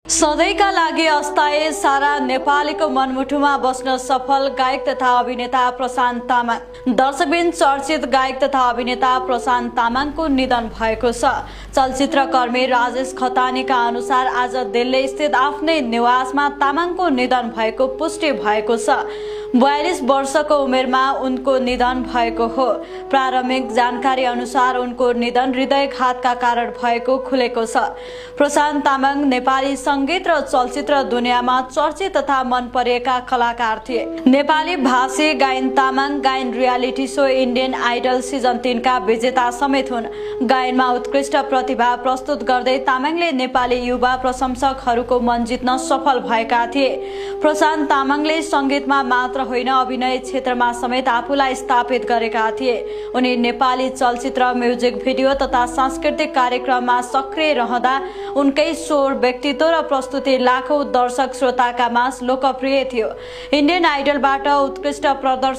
सधैँका लागि अस्थायी सारा नेपालीको मनमुटुमा बस्न सफल गायक तथा अभिनेता प्रशान्त तामाङ। दर्शकबिन चर्चित गायक तथा अभिनेता प्रशान्त तामाङको निधन भएको छ। चलचित्रकर्मी राजेश खतानीका अनुसार आज दिल्ली स्थित आफ्नै निवासमा तामाङको निधन भएको पुष्टि भएको छ। 42 वर्षको उमेरमा उनको निधन भएको हो। प्रारम्भिक जानकारी अनुसार उनको निधन हृदयघातका कारण भएको खुलेको छ। प्रशान्त तामाङ नेपाली संगीत र चलचित्र दुनियाँमा चर्चित तथा मन परेका कलाकार थिए। नेपाली भाषी गायन तामाङ गायन reality show Indian Idol season 3 का विजेता समेत हुन्। गायनमा उत्कृष्ट प्रतिभा प्रस्तुत गर्दै तामाङले नेपाली युवा प्रशंसकहरूको मन जित्न सफल भएका थिए। प्रशान्त तामाङले संगीतमा मात्र होइन अभिनय क्षेत्रमा समेत आफूलाई स्थापित गरेका थिए। उनी नेपाली चलचित्र, म्युजिक भिडियो तथा सांस्कृतिक कार्यक्रममा सक्रिय रहँदा उनकै स्वर, व्यक्तित्व र प्रस्तुति लाखौं दर्शक श्रोताका माझ लोकप्रिय थियो। इन्डियन आइडलबाट उत्कृष्ट प्रदर्शन